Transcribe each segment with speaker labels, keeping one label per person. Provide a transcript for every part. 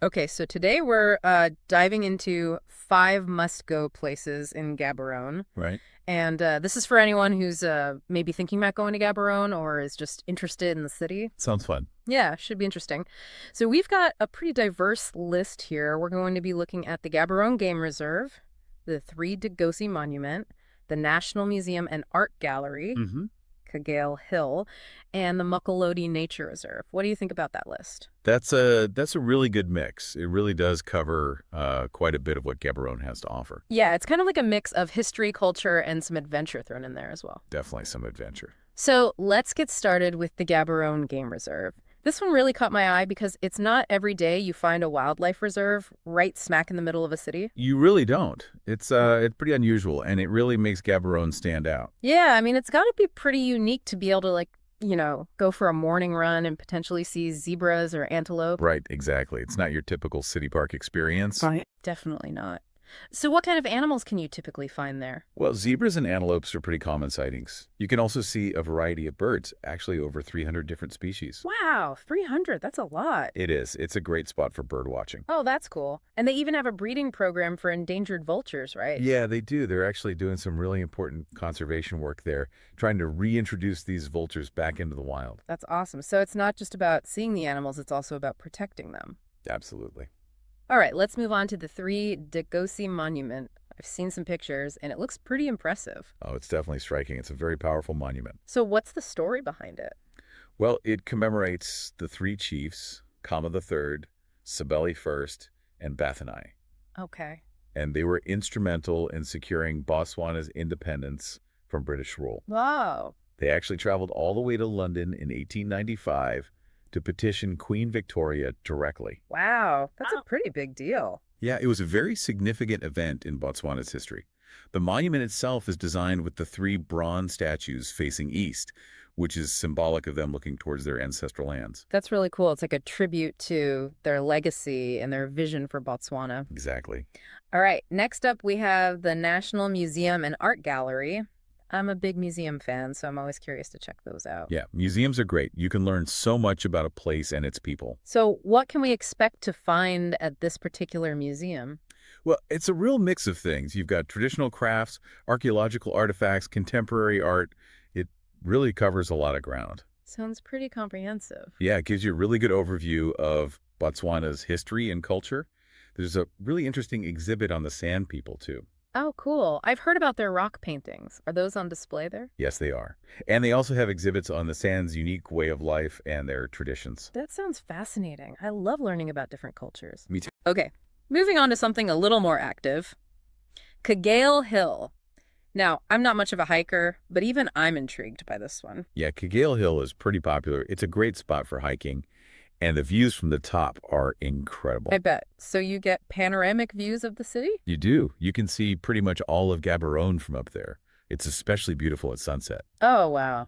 Speaker 1: Okay, so today we're diving into 5 must-go places in Gaborone.
Speaker 2: Right.
Speaker 1: And this is for anyone who's maybe thinking about going to Gaborone or is just interested in the city.
Speaker 2: Sounds fun.
Speaker 1: Yeah, should be interesting. So we've got a pretty diverse list here. We're going to be looking at the Gaborone Game Reserve, the Dikgosi Monument, the National Museum and Art Gallery,
Speaker 2: hmm
Speaker 1: Kgale Hill, and the Mokolodi Nature Reserve. What do you think about that list?
Speaker 2: That's a really good mix. It really does cover quite a bit of what Gaborone has to offer.
Speaker 1: Yeah, it's kind of like a mix of history, culture, and some adventure thrown in there as well.
Speaker 2: Definitely some adventure.
Speaker 1: So let's get started with the Gaborone Game Reserve. This one really caught my eye because it's not every day you find a wildlife reserve right smack in the middle of a city.
Speaker 2: You really don't. It's pretty unusual, and it really makes Gaborone stand out.
Speaker 1: Yeah, I mean, it's got to be pretty unique to be able to, go for a morning run and potentially see zebras or antelope.
Speaker 2: Right, exactly. It's not your typical city park experience.
Speaker 1: Right. Definitely not. So what kind of animals can you typically find there?
Speaker 2: Well, zebras and antelopes are pretty common sightings. You can also see a variety of birds, actually over 300 different species.
Speaker 1: Wow, 300. That's a lot.
Speaker 2: It is. It's a great spot for bird watching.
Speaker 1: Oh, that's cool. And they even have a breeding program for endangered vultures, right?
Speaker 2: Yeah, they do. They're actually doing some really important conservation work there, trying to reintroduce these vultures back into the wild.
Speaker 1: That's awesome. So it's not just about seeing the animals, it's also about protecting them.
Speaker 2: Absolutely.
Speaker 1: All right, let's move on to the Dikgosi Monument. I've seen some pictures, and it looks pretty impressive.
Speaker 2: Oh, it's definitely striking. It's a very powerful monument.
Speaker 1: So what's the story behind it?
Speaker 2: Well, it commemorates the three chiefs, Kama the Third, Sabeli First, and Bathanai.
Speaker 1: Okay.
Speaker 2: And they were instrumental in securing Botswana's independence from British rule.
Speaker 1: Wow.
Speaker 2: They actually traveled all the way to London in 1895 to petition Queen Victoria directly.
Speaker 1: Wow, that's a pretty big deal.
Speaker 2: Yeah, it was a very significant event in Botswana's history. The monument itself is designed with the three bronze statues facing east, which is symbolic of them looking towards their ancestral lands.
Speaker 1: That's really cool. It's like a tribute to their legacy and their vision for Botswana.
Speaker 2: Exactly.
Speaker 1: All right, next up we have the National Museum and Art Gallery. I'm a big museum fan, so I'm always curious to check those out.
Speaker 2: Yeah, museums are great. You can learn so much about a place and its people.
Speaker 1: So what can we expect to find at this particular museum?
Speaker 2: Well, it's a real mix of things. You've got traditional crafts, archaeological artifacts, contemporary art. It really covers a lot of ground.
Speaker 1: Sounds pretty comprehensive.
Speaker 2: Yeah, it gives you a really good overview of Botswana's history and culture. There's a really interesting exhibit on the Sand people, too.
Speaker 1: Oh, cool. I've heard about their rock paintings. Are those on display there?
Speaker 2: Yes, they are. And they also have exhibits on the Sand's unique way of life and their traditions.
Speaker 1: That sounds fascinating. I love learning about different cultures.
Speaker 2: Me too.
Speaker 1: Okay, moving on to something a little more active. Kgale Hill. Now, I'm not much of a hiker, but even I'm intrigued by this one.
Speaker 2: Yeah, Kgale Hill is pretty popular. It's a great spot for hiking, and the views from the top are incredible.
Speaker 1: I bet. So you get panoramic views of the city?
Speaker 2: You do. You can see pretty much all of Gaborone from up there. It's especially beautiful at sunset.
Speaker 1: Oh, wow.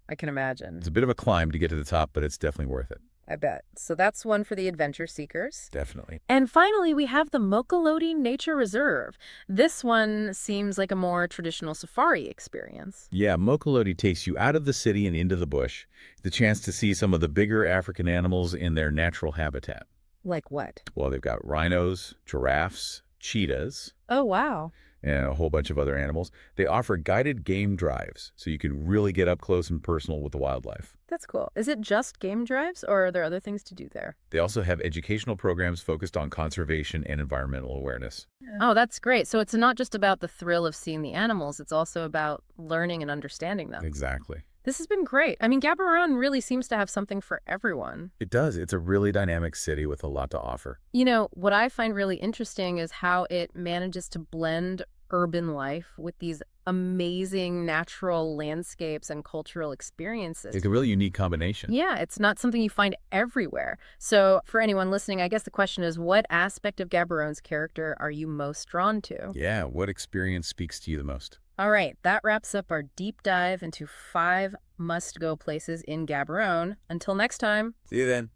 Speaker 1: I can imagine.
Speaker 2: It's a bit of a climb to get to the top, but it's definitely worth it.
Speaker 1: I bet. So that's one for the adventure seekers.
Speaker 2: Definitely.
Speaker 1: And finally, we have the Mokolodi Nature Reserve. This one seems like a more traditional safari experience.
Speaker 2: Yeah, Mokolodi takes you out of the city and into the bush, the chance to see some of the bigger African animals in their natural habitat.
Speaker 1: Like what?
Speaker 2: Well, they've got rhinos, giraffes, cheetahs,
Speaker 1: Oh, wow.
Speaker 2: and a whole bunch of other animals. They offer guided game drives, so you can really get up close and personal with the wildlife.
Speaker 1: That's cool. Is it just game drives, or are there other things to do there?
Speaker 2: They also have educational programs focused on conservation and environmental awareness.
Speaker 1: Oh, that's great. So it's not just about the thrill of seeing the animals, it's also about learning and understanding them.
Speaker 2: Exactly.
Speaker 1: This has been great. I mean, Gaborone really seems to have something for everyone.
Speaker 2: It does. It's a really dynamic city with a lot to offer.
Speaker 1: You know, what I find really interesting is how it manages to blend urban life with these amazing natural landscapes and cultural experiences.
Speaker 2: It's a really unique combination.
Speaker 1: Yeah, it's not something you find everywhere. So for anyone listening, I guess the question is, what aspect of Gaborone's character are you most drawn to?
Speaker 2: Yeah, what experience speaks to you the most?
Speaker 1: All right, that wraps up our deep dive into 5 must-go places in Gaborone. Until next time.
Speaker 2: See you then.